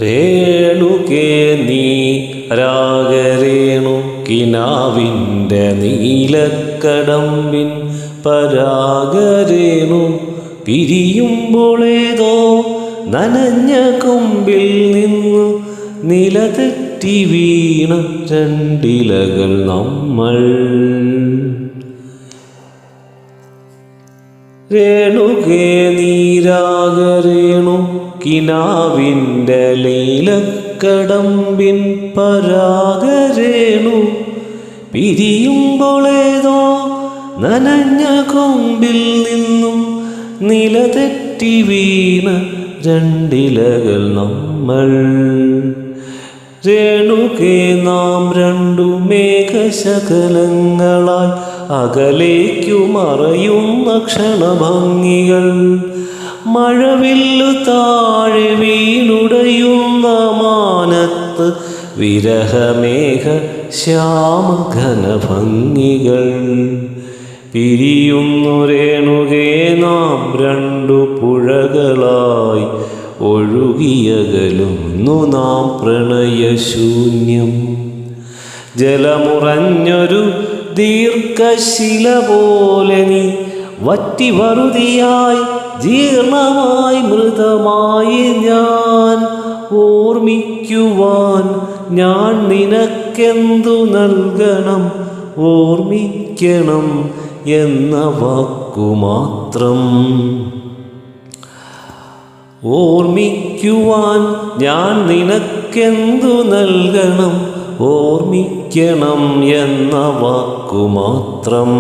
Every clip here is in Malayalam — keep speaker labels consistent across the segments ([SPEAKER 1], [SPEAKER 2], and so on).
[SPEAKER 1] രേണുകേ നീ രാഗരേണു കിനാവിൻ്റെ നീലക്കടമ്പിൻ പരാഗരേണു പിരിയുമ്പോളേതോ നനഞ്ഞ കൊമ്പിൽ നിന്നു നിലതെറ്റി വീണ രണ്ടിലകൾ നമ്മൾ. രേണുകേ നീരാഗരേണു കിനാവിൻ്റെ നീലക്കടമ്പിൻ പരാഗരേണു പിരിയുമ്പോളേതോ നനഞ്ഞ കൊമ്പിൽ നിന്നും നിലതെറ്റി വീണ രണ്ടിലകൾ നമ്മൾ. രേണുകേ നാം രണ്ടു മേഘശകലങ്ങളായി അകലേക്കു മറയുന്ന ക്ഷണഭംഗികൾ. മഴവില്ലു താഴെ വീണുടയുന്ന മാനത്ത് വിരഹമേഘ ശ്യാമഘനഭംഗികൾ. പിരിയുന്നു രേണുകേ നാം രണ്ടു പുഴകളായി ഒഴുകിയകലുന്നു നാം പ്രണയശൂന്യം. ജലമുറഞ്ഞൊരു ദീർഘശില പോലെ നീ വറ്റി വറുതിയായി ജീർണമായി മൃതമായി ഞാൻ. ഓർമ്മിക്കുവാൻ ഞാൻ നിനക്കെന്തു നൽകണം, ഓർമ്മിക്കണം എന്ന വാക്കുമാത്രം. ഓർമ്മിക്കുവാൻ ഞാൻ നിനക്കെന്തു നൽകണം, ഓർമ്മിക്കണം എന്ന വാക്കുമാത്രം.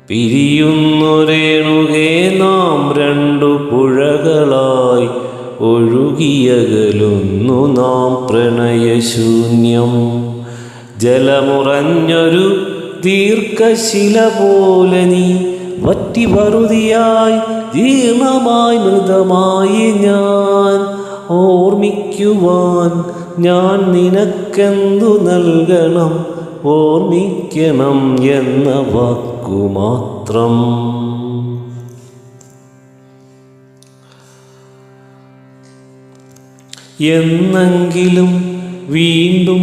[SPEAKER 1] പിരിയുന്നു രേണുകേ നാം രണ്ടു പുഴകളായി ഒഴുകിയകലുന്നു നാം പ്രണയശൂന്യം. ജലമുറഞ്ഞൊരു ദീർഘശില പോലെ നീ വറ്റി വറുതിയായി ജീർണമായി മൃതമായി ഞാൻ. ഓർമ്മിക്കുവാൻ ഞാൻ നിനക്കെന്തു നൽകണം, ഓർമ്മിക്കണം എന്ന വാക്കുമാത്രം. എന്നെങ്കിലും വീണ്ടും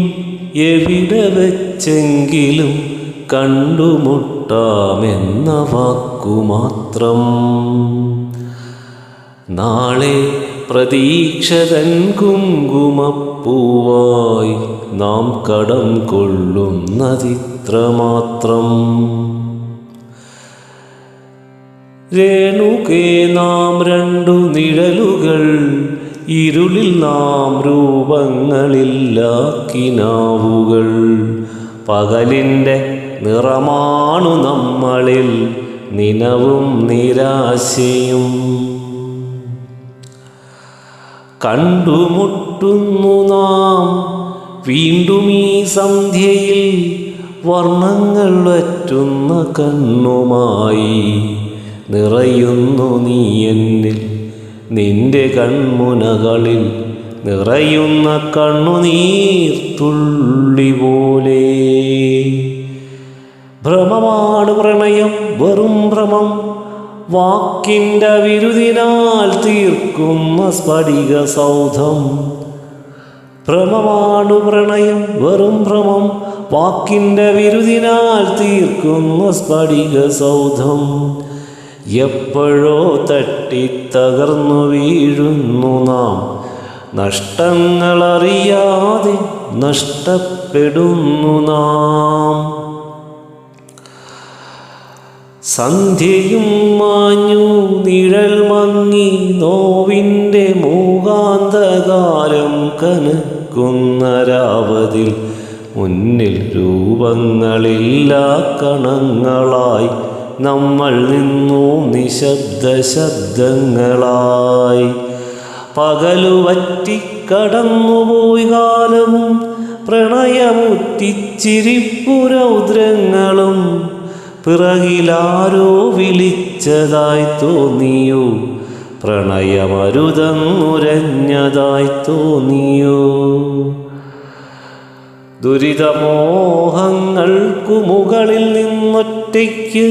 [SPEAKER 1] എവിടെ വെച്ചെങ്കിലും കണ്ടുമുട്ടാമെന്ന വാക്കുമാത്രം. നാളെ പ്രതീക്ഷതൻ കുങ്കുമപ്പൂവായി നാം കടം കൊള്ളുന്നതിത്രമാത്രം. രേണുകേ നാം രണ്ടു നിഴലുകൾ, ഇരുളിൽ നാം രൂപങ്ങളില്ലാക്കിനാവുകൾ. പകലിൻ്റെ നിറമാണു നമ്മളിൽ നിനവും നിരാശയും. കണ്ടുമുട്ടുന്നു നാം വീണ്ടും ഈ സന്ധ്യയിൽ വർണ്ണങ്ങൾ വറ്റുന്ന കണ്ണുമായി. നിറയുന്നു നീ എന്നിൽ നിന്റെ കൺമുനകളിൽ നിറയുന്ന കണ്ണുനീർത്തുള്ളി പോലെ. ഭ്രമമാണ് പ്രണയം വെറും ഭ്രമം, വാക്കിൻ്റെ വിരുദിനാൽ തീർക്കുന്ന സ്ഫടിക സൗധം. ഭ്രമമാണ് പ്രണയം വെറും ഭ്രമം, വാക്കിൻ്റെ വിരുദിനാൽ തീർക്കുന്ന സ്ഫടിക സൗധം. എപ്പോഴോ തട്ടിത്തകർന്നു വീഴുന്നു നാം, നഷ്ടങ്ങളറിയാതെ നഷ്ടപ്പെടുന്നു നാം. സന്ധ്യയും മാഞ്ഞു നിഴൽ മങ്ങി നോവിൻ്റെ മൂകാന്തകാലം കനക്കുന്ന രാവതിൽ മുന്നിൽ രൂപങ്ങളില്ലാ കണങ്ങളായി നമ്മൾ നിന്നു നിശബ്ദ ശബ്ദങ്ങളായി. പകലു വറ്റിക്കടന്നുപോയി കാലവും പ്രണയമുറ്റിച്ചിരിപ്പുരൗദ്രങ്ങളും. പിറകിലാരോ വിളിച്ചതായി തോന്നിയോ, പ്രണയമരുതന്നുരഞ്ഞതായി തോന്നിയോ. ദുരിതമോഹങ്ങൾക്കു മുകളിൽ നിന്നൊറ്റയ്ക്ക്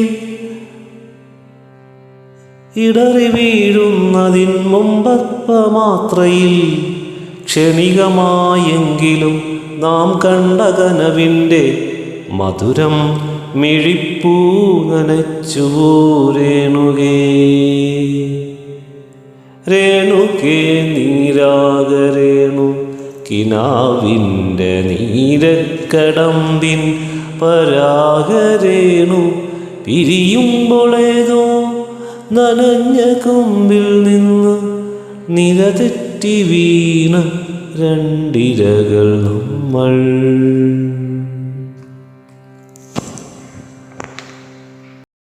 [SPEAKER 1] ഇടറി വീഴുന്നതിൻ മുമ്പൽപ്പമാത്രയിൽ ക്ഷണികമായെങ്കിലും നാം കണ്ട കനവിൻ്റെ മധുരം മിഴിപ്പൂ നനച്ചുവോ രേണുകേ. രേണുകേ നീരാഗരേണു കിനാവിൻ്റെ നീരക്കടമ്പിൻ പരാഗരേണു പിരിയുമ്പോളേതോ നനഞ്ഞ കൊമ്പിൽ നിന്ന് നിരതെറ്റി വീണ രണ്ടിരകൾ നമ്മൾ.